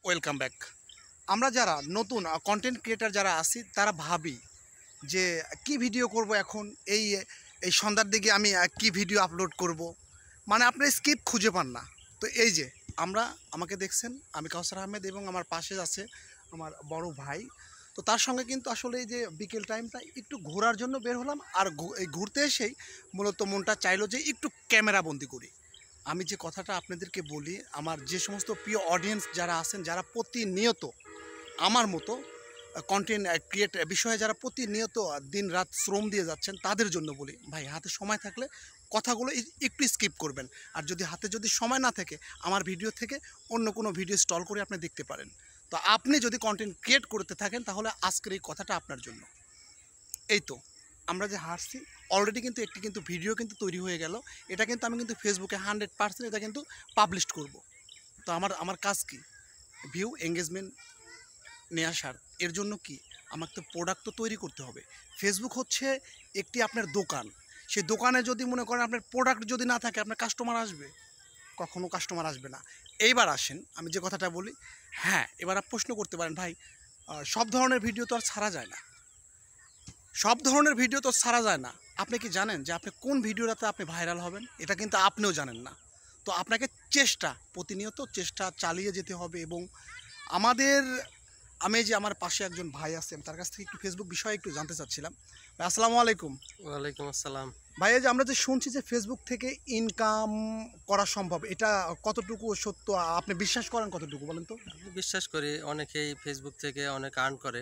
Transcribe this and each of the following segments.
Welcome back. আমরা যারা নতুন কন্টেন্ট ক্রিয়েটার যারা আছি তারা ভাবি যে কি ভিডিও করব এখন, এই এই সন্ধ্যার দিকে আমি কি ভিডিও আপলোড করব, মানে আপনি স্কিপ খুঁজে পান না। তো এই যে আমাকে দেখছেন, আমি কাউসার আহমেদ এবং আমার পাশে আছে আমার বড় ভাই। তো তার সঙ্গে কিন্তু আসলে এই যে বিকেল টাইমটা একটু ঘোরার জন্য বের হলাম, আর এই ঘুরতে এসেই মূলত মনটা চাইলো যে একটু ক্যামেরা বন্দি করি। আমি যে কথাটা আপনাদেরকে বলি, আমার যে সমস্ত প্রিয় অডিয়েন্স যারা আছেন, যারা প্রতিনিয়ত আমার মতো কন্টেন্ট ক্রিয়েট বিষয়ে যারা প্রতিনিয়ত দিন রাত শ্রম দিয়ে যাচ্ছেন, তাদের জন্য বলি ভাই, হাতে সময় থাকলে কথাগুলো একটু স্কিপ করবেন। আর যদি সময় না থাকে, আমার ভিডিও থেকে অন্য কোনো ভিডিও স্টল করে আপনি দেখতে পারেন। তো আপনি যদি কন্টেন্ট ক্রিয়েট করতে থাকেন তাহলে আজকের এই কথাটা আপনার জন্য। এই তো আমরা যে হাসছি, অলরেডি কিন্তু একটি ভিডিও তৈরি হয়ে গেল। এটা আমি ফেসবুকে 100% এটা পাবলিশ করব। তো আমার কাজ কি? ভিউ এঙ্গেজমেন্ট নিয়ে আসার। এর জন্য কি আমাকে তো প্রোডাক্ট তো তৈরি করতে হবে। ফেসবুক হচ্ছে একটি আপনার দোকান। সেই দোকানে যদি মনে করেন আপনার প্রোডাক্ট যদি না থাকে, আপনার কাস্টমার আসবে? কখনো কাস্টমার আসবে না। এইবার আসেন, আমি যে কথাটা বলি, হ্যাঁ, এবার আপনি প্রশ্ন করতে পারেন, ভাই সব ধরনের ভিডিও তো আর ছাড়া যায় না। সব ধরনের ভিডিও তো ছাড়া যায় না। আপনি কি জানেন যে আপনি কোন ভিডিওটাতে আপনি ভাইরাল হবেন? এটা আপনিও জানেন না। তো আপনাকে প্রতিনিয়ত চেষ্টা চালিয়ে যেতে হবে। এবং আমাদের আমি যে আমার পাশে একজন ভাই আছেন, তার কাছ থেকে একটু ফেসবুক বিষয়ে একটু জানতে চাচ্ছিলাম। ভাই আসসালামু আলাইকুম। ওয়ালাইকুম আসসালাম। ভাই, এই যে আমরা যে শুনছি যে ফেসবুক থেকে ইনকাম করা সম্ভব, এটা কতটুকু সত্য? আপনি বিশ্বাস করেন কতটুকু বলেন তো? আমি বিশ্বাস করি অনেকেই ফেসবুক থেকে অনেক আর্ন করে।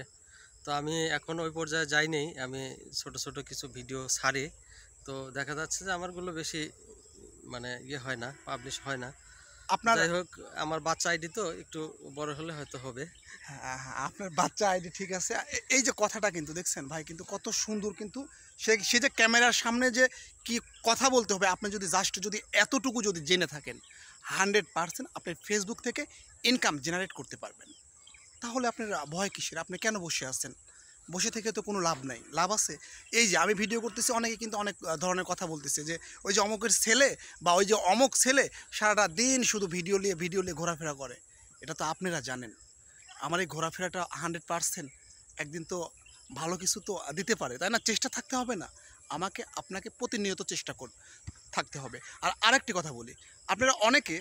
তো আমি এখন ওই পর্যায়ে যাইনি। আমি ছোট ছোট কিছু ভিডিও ছাড়ি। তো দেখা যাচ্ছে যে আমারগুলো বেশি মানে হয় না, পাবলিশ হয় না। আপনার যাই হোক, আমার বাচ্চা আইডি তো একটু বড় হলে হয়তো হবে। হ্যাঁ, হ্যাঁ, আপনার বাচ্চা আইডি ঠিক আছে। এই যে কথাটা দেখছেন ভাই, কত সুন্দর। সে যে ক্যামেরার সামনে যে কি কথা বলতে হবে, আপনি যদি এতটুকু যদি জেনে থাকেন, 100% আপনি ফেসবুক থেকে ইনকাম জেনারেট করতে পারবেন। তাহলে আপনার ভয় কিসের? আপনি কেন বসে আছেন? বসে থেকে তো কোনো লাভ নাই। লাভ আছে। এই যে আমি ভিডিও করতেছি, অনেকে অনেক ধরনের কথা বলতেছে যে ওই যে অমুকের ছেলে বা ওই যে অমুক ছেলে সারাটা দিন শুধু ভিডিও নিয়ে ঘোরাফেরা করে। এটা তো আপনারা জানেন। আমার এই ঘোরাফেরাটা 100% একদিন তো ভালো কিছু তো দিতে পারে, তাই না? চেষ্টা থাকতে হবে না? আপনাকে প্রতিনিয়ত চেষ্টা থাকতে হবে। আর আরেকটি কথা বলি, আপনারা অনেকে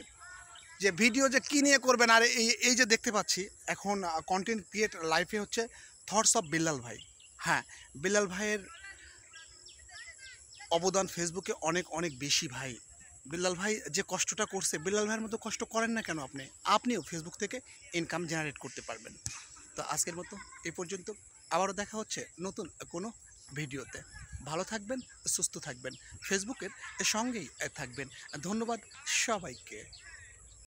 যে ভিডিও যে কী নিয়ে করবেন, আর এই যে দেখতে পাচ্ছি এখন কন্টেন্ট ক্রিয়েট লাইফে হচ্ছে থটস অফ বিল্লাল ভাই। হ্যাঁ, বিল্লাল ভাইয়ের অবদান ফেসবুকে অনেক অনেক বেশি ভাই। বিল্লাল ভাই যে কষ্টটা করছে, বিল্লাল ভাইয়ের মতো কষ্ট করেন না কেন আপনিও ফেসবুক থেকে ইনকাম জেনারেট করতে পারবেন। তো আজকের মতো এই পর্যন্ত। আবারও দেখা হচ্ছে নতুন কোনো ভিডিওতে। ভালো থাকবেন, সুস্থ থাকবেন, ফেসবুকের সঙ্গেই থাকবেন। ধন্যবাদ সবাইকে।